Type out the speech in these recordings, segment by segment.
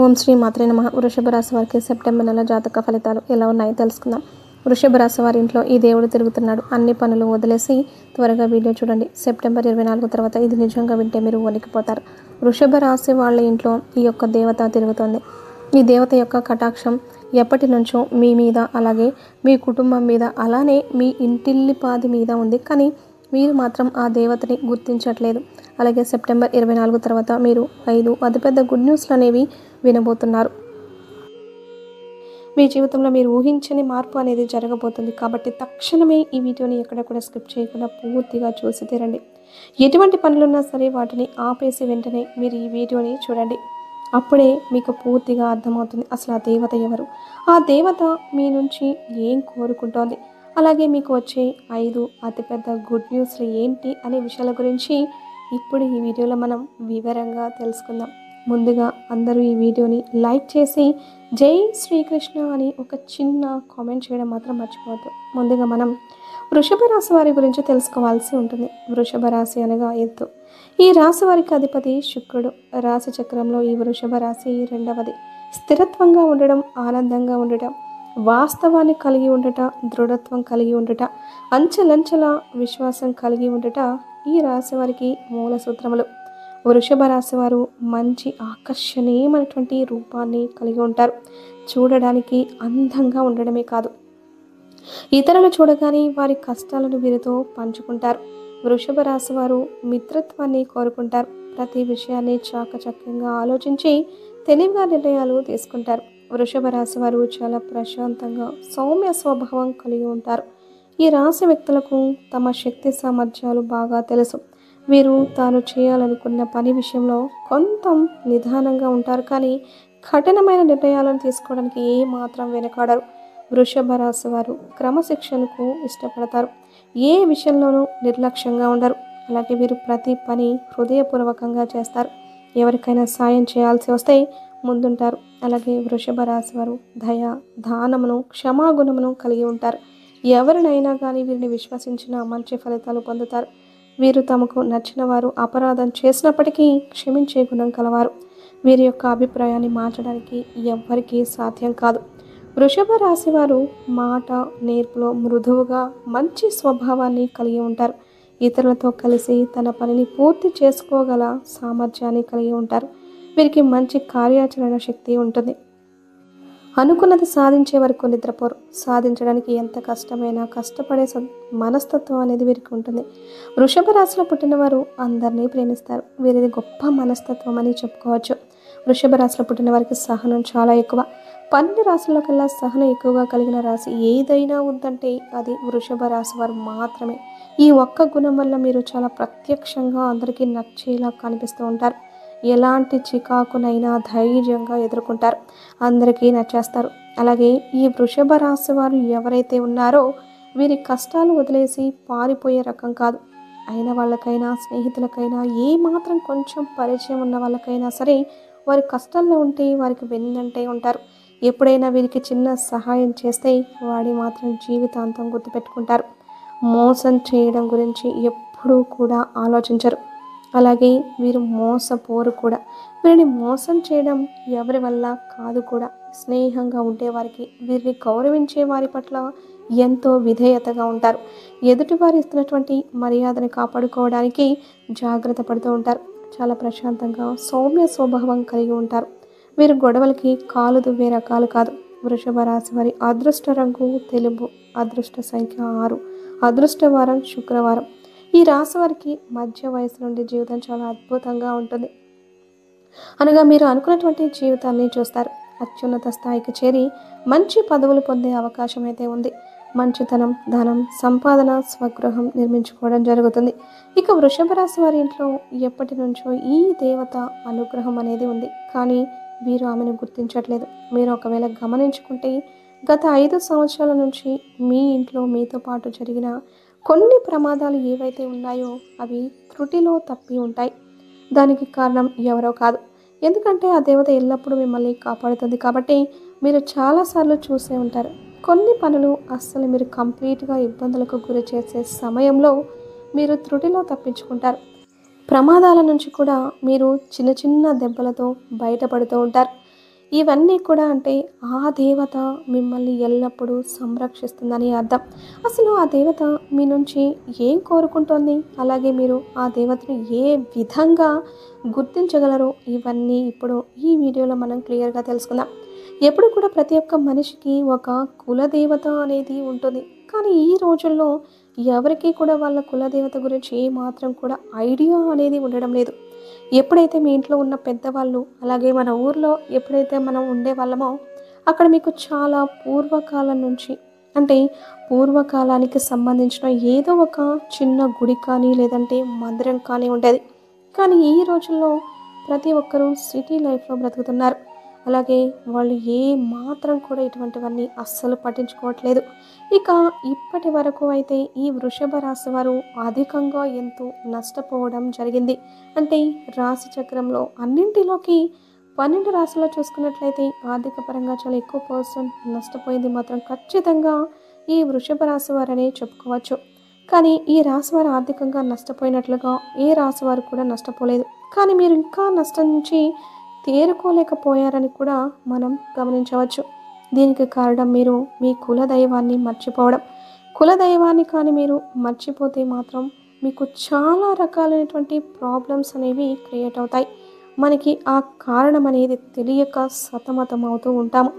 ఓం శ్రీ మాత్రే నమః. వృషభ రాశి వారికి సెప్టెంబర్ నెల జాతక ఫలితాలు ఎలా ఉన్నాయో తెలుసుకుందాం. వృషభ రాశి వారి ఇంట్లో ఈ దేవుడు తిరుగుతున్నాడు. అన్ని పనులు వదిలేసి త్వరగా వీడియో చూడండి. సెప్టెంబర్ 24 తర్వాత ఇది నిజంగా వింటే మీరు వణికిపోతారు. వృషభ రాశి వాళ్ళ ఇంట్లో ఈ యొక్క దేవత తిరుగుతోంది. ఈ దేవత యొక్క కటాక్షం ఎప్పటి నుంచో మీ మీద, అలాగే మీ కుటుంబం మీద, అలానే మీ ఇంటిల్లిపాది మీద ఉంది. కానీ మీరు మాత్రం ఆ దేవతని గుర్తించట్లేదు. అలాగే సెప్టెంబర్ 24 తర్వాత మీరు 5 అతిపెద్ద గుడ్ న్యూస్లు అనేవి వినబోతున్నారు. మీ జీవితంలో మీరు ఊహించని మార్పు అనేది జరగబోతుంది. కాబట్టి తక్షణమే ఈ వీడియోని ఎక్కడ కూడా స్కిప్ చేయకుండా పూర్తిగా చూసి తీరండి. ఎటువంటి పనులున్నా సరే వాటిని ఆపేసి వెంటనే మీరు ఈ వీడియోని చూడండి. అప్పుడే మీకు పూర్తిగా అర్థమవుతుంది అసలు ఆ దేవత ఎవరు, ఆ దేవత మీ నుంచి ఏం కోరుకుంటోంది, అలాగే మీకు వచ్చే 5 అతిపెద్ద గుడ్ న్యూస్లు ఏంటి అనే విషయాల గురించి ఇప్పుడు ఈ వీడియోలో మనం వివరంగా తెలుసుకుందాం. ముందుగా అందరూ ఈ వీడియోని లైక్ చేసి జై శ్రీకృష్ణ అని ఒక చిన్న కామెంట్ చేయడం మాత్రం మర్చిపోవద్దు. ముందుగా మనం వృషభ రాశి వారి గురించి తెలుసుకోవాల్సి ఉంటుంది. వృషభ రాశి అనగా ఎత్తు. ఈ రాశి వారికి అధిపతి శుక్రుడు. రాశి చక్రంలో ఈ వృషభ రాశి రెండవది. స్థిరత్వంగా ఉండడం, ఆనందంగా ఉండటం, వాస్తవాన్ని కలిగి ఉండట, దృఢత్వం కలిగి ఉండట, అంచెలంచెల విశ్వాసం కలిగి ఉండట ఈ రాశి వారికి మూల సూత్రములు. వృషభ రాశి వారు మంచి ఆకర్షణీయమైనటువంటి రూపాన్ని కలిగి ఉంటారు. చూడడానికి అందంగా ఉండడమే కాదు, ఇతరులు చూడగానే వారి కష్టాలను వీరితో పంచుకుంటారు. వృషభ రాశి వారు మిత్రత్వాన్ని కోరుకుంటారు. ప్రతి విషయాన్ని చాకచక్యంగా ఆలోచించి తెలివిగా నిర్ణయాలు తీసుకుంటారు. వృషభ రాశి వారు చాలా ప్రశాంతంగా సౌమ్య స్వభావం కలిగి ఉంటారు. ఈ రాశి వ్యక్తులకు తమ శక్తి సామర్థ్యాలు బాగా తెలుసు. వీరు తాను చేయాలనుకున్న పని విషయంలో కొంత నిదానంగా ఉంటారు, కానీ కఠినమైన నిర్ణయాలను తీసుకోవడానికి ఏమాత్రం వెనుకాడరు. వృషభ రాశి వారు క్రమశిక్షణకు ఇష్టపడతారు. ఏ విషయంలోనూ నిర్లక్ష్యంగా ఉండరు. అలాగే వీరు ప్రతి పని హృదయపూర్వకంగా చేస్తారు. ఎవరికైనా సాయం చేయాల్సి వస్తే ముందుంటారు. అలాగే వృషభ రాశి వారు దయ, దానమును, క్షమాగుణమును కలిగి ఉంటారు. ఎవరినైనా కానీ వీరిని విశ్వసించిన మంచి ఫలితాలు పొందుతారు. వీరు తమకు నచ్చిన వారు అపరాధం చేసినప్పటికీ క్షమించే గుణం కలవారు. వీరి యొక్క అభిప్రాయాన్ని మార్చడానికి ఎవ్వరికీ సాధ్యం కాదు. వృషభ రాశి వారు మాట నేర్పులో మృదువుగా మంచి స్వభావాన్ని కలిగి ఉంటారు. ఇతరులతో కలిసి తన పనిని పూర్తి చేసుకోగల సామర్థ్యాన్ని కలిగి ఉంటారు. వీరికి మంచి కార్యాచరణ శక్తి ఉంటుంది. అనుకున్నది సాధించే వరకు నిద్రపోరు. సాధించడానికి ఎంత కష్టమైనా కష్టపడే మనస్తత్వం అనేది వీరికి ఉంటుంది. వృషభ రాశిలో పుట్టిన వారు అందరినీ ప్రేమిస్తారు. వీరిది గొప్ప మనస్తత్వం అని చెప్పుకోవచ్చు. వృషభ రాశిలో పుట్టిన వారికి సహనం చాలా ఎక్కువ. 12 రాశుల్లో కల్లా సహనం ఎక్కువగా కలిగిన రాశి ఏదైనా ఉందంటే అది వృషభ రాశి వారు మాత్రమే. ఈ ఒక్క గుణం వల్ల మీరు చాలా ప్రత్యక్షంగా అందరికీ నచ్చేలా కనిపిస్తూ ఉంటారు. ఎలాంటి చికాకునైనా ధైర్యంగా ఎదుర్కొంటారు. అందరికీ నచ్చేస్తారు. అలాగే ఈ వృషభ రాశి వారు ఎవరైతే ఉన్నారో వీరి కష్టాలు వదిలేసి పారిపోయే రకం కాదు. అయిన వాళ్ళకైనా, స్నేహితులకైనా, ఏ మాత్రం కొంచెం పరిచయం ఉన్న వాళ్ళకైనా సరే వారి కష్టాల్లో ఉంటే వారికి వెన్నంటే ఉంటారు. ఎప్పుడైనా వీరికి చిన్న సహాయం చేస్తే వాడి మాత్రం జీవితాంతం గుర్తుపెట్టుకుంటారు. మోసం చేయడం గురించి ఎప్పుడూ కూడా ఆలోచించరు. అలాగే వీరు మోసపోరు కూడా. వీరిని మోసం చేయడం ఎవరి వల్ల కాదు కూడా. స్నేహంగా ఉండేవారికి, వీరిని గౌరవించే వారి పట్ల ఎంతో విధేయతగా ఉంటారు. ఎదుటివారు ఇస్తున్నటువంటి మర్యాదను కాపాడుకోవడానికి జాగ్రత్త పడుతూ ఉంటారు. చాలా ప్రశాంతంగా సౌమ్య స్వభావం కలిగి ఉంటారు. వీరు గొడవలకి కాలు దువ్వే రకాలు కాదు. వృషభ రాశి వారి అదృష్ట రంగు తెలుపు. అదృష్ట సంఖ్య 6. అదృష్ట వారం శుక్రవారం. ఈ రాశి వారికి మధ్య వయసు నుండి జీవితం చాలా అద్భుతంగా ఉంటుంది. అనగా మీరు అనుకున్నటువంటి జీవితాన్ని చూస్తారు. అత్యున్నత స్థాయికి చేరి మంచి పదవులు పొందే అవకాశం అయితే ఉంది. మంచితనం, ధనం, సంపాదన, స్వగృహం నిర్మించుకోవడం జరుగుతుంది. ఇక వృషభ రాశి వారి ఇంట్లో ఎప్పటి నుంచో ఈ దేవత అనుగ్రహం అనేది ఉంది, కానీ వీరు ఆమెను గుర్తించట్లేదు. మీరు ఒకవేళ గమనించుకుంటే గత 5 సంవత్సరాల నుంచి మీ ఇంట్లో మీతో పాటు జరిగిన కొన్ని ప్రమాదాలు ఏవైతే ఉన్నాయో అవి త్రుటిలో తప్పి ఉంటాయి. దానికి కారణం ఎవరో కాదు. ఎందుకంటే ఆ దేవత ఎల్లప్పుడూ మిమ్మల్ని కాపాడుతుంది. కాబట్టి మీరు చాలాసార్లు చూసే ఉంటారు. కొన్ని పనులు అస్సలు మీరు కంప్లీట్గా ఇబ్బందులకు గురి చేసే సమయంలో మీరు త్రుటిలో తప్పించుకుంటారు. ప్రమాదాల నుంచి కూడా మీరు చిన్న చిన్న దెబ్బలతో బయటపడుతూ ఉంటారు. ఇవన్నీ కూడా అంటే ఆ దేవత మిమ్మల్ని ఎల్లప్పుడూ సంరక్షిస్తుందని అర్థం. అసలు ఆ దేవత మీ నుంచి ఏం కోరుకుంటోంది? అలాగే మీరు ఆ దేవతను ఏ విధంగా గుర్తించగలరో ఇవన్నీ ఇప్పుడు ఈ వీడియోలో మనం క్లియర్‌గా తెలుసుకుందాం. ఎప్పుడు కూడా ప్రతి ఒక్క మనిషికి ఒక కులదేవత అనేది ఉంటుంది. కానీ ఈ రోజుల్లో ఎవరికీ కూడా వాళ్ళ కులదేవత గురించి ఏ మాత్రం కూడా ఐడియా అనేది ఉండడం లేదు. ఎప్పుడైతే మీ ఇంట్లో ఉన్న పెద్దవాళ్ళు, అలాగే మన ఊర్లో ఎప్పుడైతే మనం ఉండేవాళ్ళమో, అక్కడ మీకు చాలా పూర్వకాలం నుంచి అంటే పూర్వకాలానికి సంబంధించిన ఏదో ఒక చిన్న గుడి కానీ, లేదంటే మందిరం కానీ ఉండేది. కానీ ఈ రోజుల్లో ప్రతి ఒక్కరూ సిటీ లైఫ్‌లో బ్రతుకుతున్నారు. అలాగే వాళ్ళు ఏ మాత్రం కూడా ఇటువంటివన్నీ అస్సలు పట్టించుకోవట్లేదు. ఇక ఇప్పటి వరకు అయితే ఈ వృషభ రాశి వారు అధికంగా ఎంతో నష్టపోవడం జరిగింది. అంటే రాశి చక్రంలో అన్నింటిలోకి 12 రాశుల్లో చూసుకున్నట్లయితే ఆర్థిక పరంగా చాలా ఎక్కువ పర్సెంట్ నష్టపోయింది మాత్రం ఖచ్చితంగా ఈ వృషభ రాశి వారనే చెప్పుకోవచ్చు. కానీ ఈ రాశి వారు ఆర్థికంగా నష్టపోయినట్లుగా ఏ రాశి వారు కూడా నష్టపోలేదు. కానీ మీరు ఇంకా నష్టం నుంచి తేరుకోలేకపోయారని కూడా మనం గమనించవచ్చు. దీనికి కారణం మీరు మీ కుల దైవాన్ని మర్చిపోవడం. కుల దైవాన్ని కానీ మీరు మర్చిపోతే మాత్రం మీకు చాలా రకాలైనటువంటి ప్రాబ్లమ్స్ అనేవి క్రియేట్ అవుతాయి. మనకి ఆ కారణం అనేది తెలియక సతమతం అవుతూ ఉంటాము.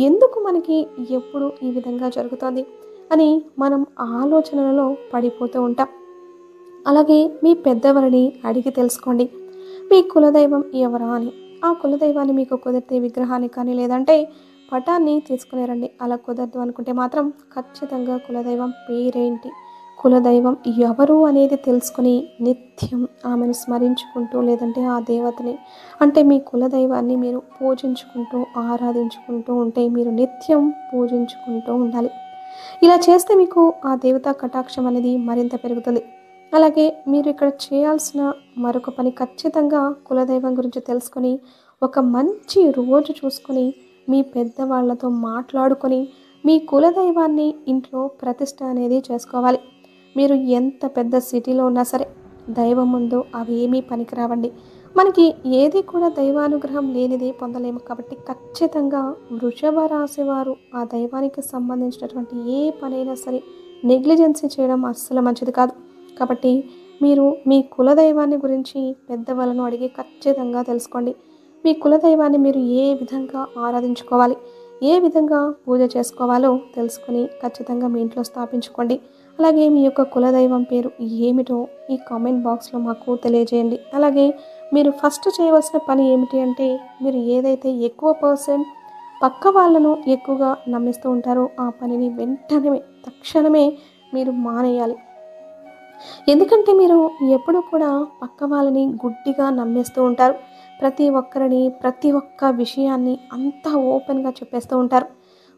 ఎందుకు మనకి ఎప్పుడు ఈ విధంగా జరుగుతుంది అని మనం ఆలోచనలలో పడిపోతూ ఉంటాం. అలాగే మీ పెద్దవారిని అడిగి తెలుసుకోండి. మీ కులదైవం ఎవరా అని. ఆ కులదైవాన్ని మీకు కుదిరితే విగ్రహాన్ని కానీ లేదంటే పటాన్ని తీసుకుని రండి. అలా కుదరదు అనుకుంటే మాత్రం ఖచ్చితంగా కులదైవం పేరేంటి, కులదైవం ఎవరు అనేది తెలుసుకొని నిత్యం ఆమెను స్మరించుకుంటూ లేదంటే ఆ దేవతని అంటే మీ కులదైవాన్ని మీరు పూజించుకుంటూ ఆరాధించుకుంటూ ఉంటే మీరు నిత్యం పూజించుకుంటూ ఉండాలి. ఇలా చేస్తే మీకు ఆ దేవతా కటాక్షం అనేది మరింత పెరుగుతుంది. అలాగే మీరు ఇక్కడ చేయాల్సిన మరొక పని ఖచ్చితంగా కులదైవం గురించి తెలుసుకొని ఒక మంచి రోజు చూసుకొని మీ పెద్దవాళ్ళతో మాట్లాడుకొని మీ కులదైవాన్ని ఇంట్లో ప్రతిష్ట అనేది చేసుకోవాలి. మీరు ఎంత పెద్ద సిటీలో ఉన్నా సరే దైవం ముందు అవి ఏమీ పనికిరావండి. మనకి ఏది కూడా దైవానుగ్రహం లేనిదే పొందలేము. కాబట్టి ఖచ్చితంగా వృషభ రాశి వారు ఆ దైవానికి సంబంధించినటువంటి ఏ పనైనా సరే నెగ్లిజెన్సీ చేయడం అస్సలు మంచిది కాదు. కాబట్టి మీరు మీ కులదైవాన్ని గురించి పెద్దవాళ్ళను అడిగి ఖచ్చితంగా తెలుసుకోండి. మీ కులదైవాన్ని మీరు ఏ విధంగా ఆరాధించుకోవాలి, ఏ విధంగా పూజ చేసుకోవాలో తెలుసుకొని ఖచ్చితంగా మీ ఇంట్లో స్థాపించుకోండి. అలాగే మీ యొక్క కులదైవం పేరు ఏమిటో ఈ కామెంట్ బాక్స్లో మాకు తెలియజేయండి. అలాగే మీరు ఫస్ట్ చేయవలసిన పని ఏమిటి అంటే మీరు ఏదైతే ఎక్కువ పర్సెంట్ పక్క వాళ్ళను ఎక్కువగా నమ్మిస్తూ ఉంటారో ఆ పనిని వెంటనే తక్షణమే మీరు మానేయాలి. ఎందుకంటే మీరు ఎప్పుడు కూడా పక్క వాళ్ళని గుడ్డిగా నమ్మేస్తూ ఉంటారు. ప్రతి ఒక్కరిని ప్రతి ఒక్క విషయాన్ని అంతా ఓపెన్గా చెప్పేస్తూ ఉంటారు.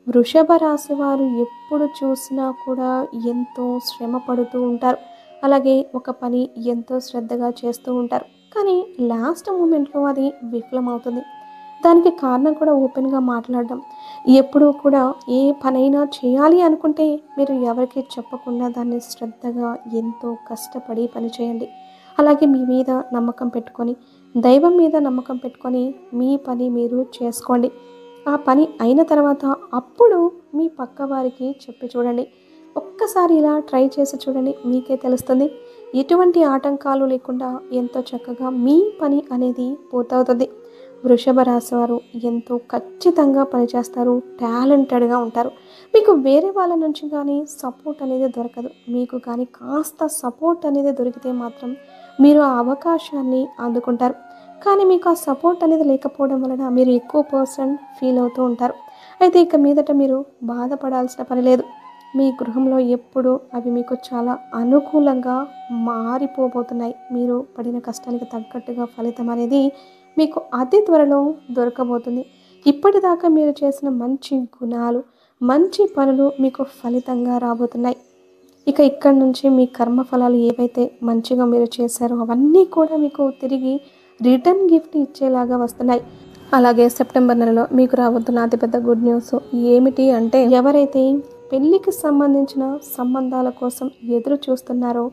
వృషభ రాశి వారు ఎప్పుడు చూసినా కూడా ఎంతో శ్రమ పడుతూ ఉంటారు. అలాగే ఒక పని ఎంతో శ్రద్ధగా చేస్తూ ఉంటారు. కానీ లాస్ట్ మూమెంట్లో అది విఫలమవుతుంది. దానికి కారణం కూడా ఓపెన్గా మాట్లాడడం. ఎప్పుడూ కూడా ఏ పనైనా చేయాలి అనుకుంటే మీరు ఎవరికీ చెప్పకుండా దాన్ని శ్రద్ధగా ఎంతో కష్టపడి పని చేయండి. అలాగే మీ మీద నమ్మకం పెట్టుకొని దైవం మీద నమ్మకం పెట్టుకొని మీ పని మీరు చేసుకోండి. ఆ పని అయిన తర్వాత అప్పుడు మీ పక్క వారికి చెప్పి చూడండి. ఒక్కసారి ఇలా ట్రై చేసి చూడండి, మీకే తెలుస్తుంది. ఎటువంటి ఆటంకాలు లేకుండా ఎంతో చక్కగా మీ పని అనేది పూర్తవుతుంది. వృషభ రాశి వారు ఎంతో ఖచ్చితంగా పనిచేస్తారు, టాలెంటెడ్గా ఉంటారు. మీకు వేరే వాళ్ళ నుంచి కానీ సపోర్ట్ అనేది దొరకదు. మీకు కానీ కాస్త సపోర్ట్ అనేది దొరికితే మాత్రం మీరు ఆ అవకాశాన్ని అందుకుంటారు. కానీ మీకు ఆ సపోర్ట్ అనేది లేకపోవడం వలన మీరు ఎక్కువ పర్సెంట్ ఫీల్ అవుతూ ఉంటారు. అయితే ఇక మీదట మీరు బాధపడాల్సిన పని లేదు. మీ గృహంలో ఎప్పుడు అవి మీకు చాలా అనుకూలంగా మారిపోబోతున్నాయి. మీరు పడిన కష్టానికి తగ్గట్టుగా ఫలితం అనేది మీకు అతి త్వరలో దొరకబోతుంది. ఇప్పటిదాకా మీరు చేసిన మంచి గుణాలు, మంచి పనులు మీకు ఫలితంగా రాబోతున్నాయి. ఇక ఇక్కడి నుంచి మీ కర్మఫలాలు ఏవైతే మంచిగా మీరు చేశారో అవన్నీ కూడా మీకు తిరిగి రిటర్న్ గిఫ్ట్ ఇచ్చేలాగా వస్తున్నాయి. అలాగే సెప్టెంబర్ నెలలో మీకు రాబోతున్న అతిపెద్ద గుడ్ న్యూస్ ఏమిటి అంటే ఎవరైతే పెళ్ళికి సంబంధించిన సంబంధాల కోసం ఎదురు చూస్తున్నారో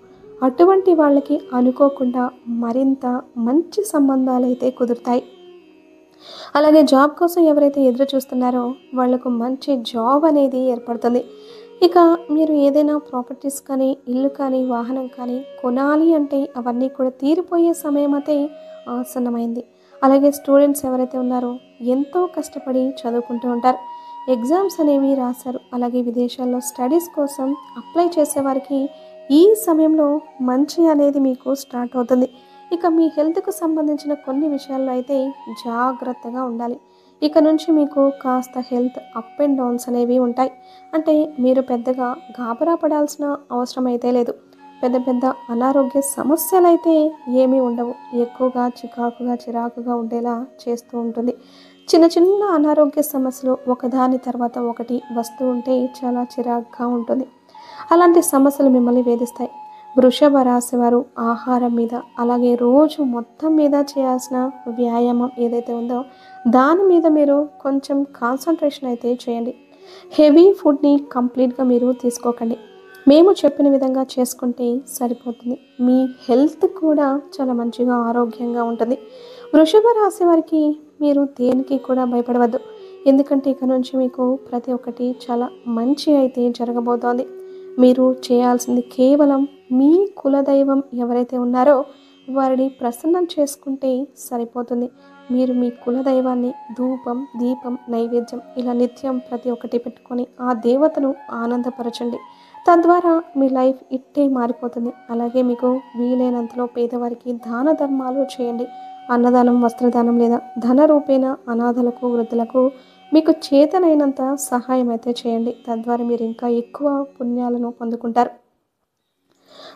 అటువంటి వాళ్ళకి అనుకోకుండా మరింత మంచి సంబంధాలు అయితే కుదురుతాయి. అలాగే జాబ్ కోసం ఎవరైతే ఎదురు చూస్తున్నారో వాళ్లకు మంచి జాబ్ అనేది ఏర్పడుతుంది. ఇక మీరు ఏదైనా ప్రాపర్టీస్ కానీ, ఇల్లు కానీ, వాహనం కానీ కొనాలి అంటే అవన్నీ కూడా తీరిపోయే సమయం అయితే ఆసన్నమైంది. అలాగే స్టూడెంట్స్ ఎవరైతే ఉన్నారో ఎంతో కష్టపడి చదువుకుంటూ ఉంటారు. ఎగ్జామ్స్ అనేవి రాశారు. అలాగే విదేశాల్లో స్టడీస్ కోసం అప్లై చేసేవారికి ఈ సమయంలో మంచి అనేది మీకు స్టార్ట్ అవుతుంది. ఇక మీ హెల్త్కు సంబంధించిన కొన్ని విషయాల్లో అయితే జాగ్రత్తగా ఉండాలి. ఇక నుంచి మీకు కాస్త హెల్త్ అప్ అండ్ డౌన్స్ అనేవి ఉంటాయి. అంటే మీరు పెద్దగా గాబరా పడాల్సిన అవసరం అయితే లేదు. పెద్ద పెద్ద అనారోగ్య సమస్యలు అయితే ఏమీ ఉండవు. ఎక్కువగా చిరాకుగా ఉండేలా చేస్తూ ఉంటుంది. చిన్న చిన్న అనారోగ్య సమస్యలు ఒకదాని తర్వాత ఒకటి వస్తూ ఉంటే చాలా చిరాకుగా ఉంటుంది. అలాంటి సమస్యలు మిమ్మల్ని వేధిస్తాయి. వృషభ రాశి వారు ఆహారం మీద, అలాగే రోజు మొత్తం మీద చేయాల్సిన వ్యాయామం ఏదైతే ఉందో దాని మీద మీరు కొంచెం కాన్సన్ట్రేషన్ అయితే చేయండి. హెవీ ఫుడ్ని కంప్లీట్గా మీరు తీసుకోకండి. మేము చెప్పిన విధంగా చేసుకుంటే సరిపోతుంది. మీ హెల్త్ కూడా చాలా మంచిగా ఆరోగ్యంగా ఉంటుంది. వృషభ రాశి వారికి మీరు దేనికి కూడా భయపడవద్దు. ఎందుకంటే ఇక నుంచి మీకు ప్రతి ఒక్కటి చాలా మంచి అయితే జరగబోతోంది. మీరు చేయాల్సింది కేవలం మీ కులదైవం ఎవరైతే ఉన్నారో వారిని ప్రసన్నం చేసుకుంటే సరిపోతుంది. మీరు మీ కులదైవాన్ని ధూపం, దీపం, నైవేద్యం ఇలా నిత్యం ప్రతి ఒక్కటి పెట్టుకొని ఆ దేవతను ఆనందపరచండి. తద్వారా మీ లైఫ్ ఇట్టే మారిపోతుంది. అలాగే మీకు వీలైనంతలో పేదవారికి దాన ధర్మాలు చేయండి. అన్నదానం, వస్త్రదానం లేదా ధన రూపేణ అనాథలకు, వృద్ధులకు మీకు చేతనైనంత సహాయం అయితే చేయండి. తద్వారా మీరు ఇంకా ఎక్కువ పుణ్యాలను పొందుకుంటారు.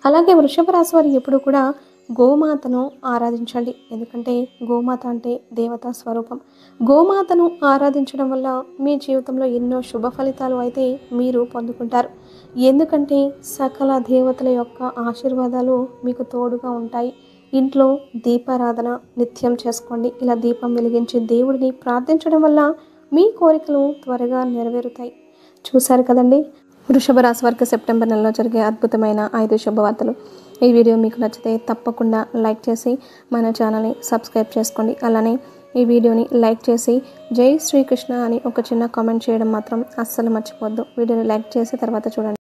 అలాగే వృషభ రాశి వారు ఎప్పుడు కూడా గోమాతను ఆరాధించండి. ఎందుకంటే గోమాత అంటే దేవతా స్వరూపం. గోమాతను ఆరాధించడం వల్ల మీ జీవితంలో ఎన్నో శుభ ఫలితాలు అయితే మీరు పొందుకుంటారు. ఎందుకంటే సకల దేవతల యొక్క ఆశీర్వాదాలు మీకు తోడుగా ఉంటాయి. ఇంట్లో దీపారాధన నిత్యం చేసుకోండి. ఇలా దీపం వెలిగించి దేవుడిని ప్రార్థించడం వల్ల మీ కోరికలు త్వరగా నెరవేరుతాయి. చూశారు కదండి, వృషభ రాశి వారికి సెప్టెంబర్ నెలలో జరిగే అద్భుతమైన 5 శుభవార్తలు. ఈ వీడియో మీకు నచ్చితే తప్పకుండా లైక్ చేసి మన ఛానల్ని సబ్స్క్రైబ్ చేసుకోండి. అలానే ఈ వీడియోని లైక్ చేసి జై శ్రీకృష్ణ అని ఒక చిన్న కామెంట్ చేయడం మాత్రం అస్సలు మర్చిపోవద్దు. వీడియోని లైక్ చేసి తర్వాత చూడండి.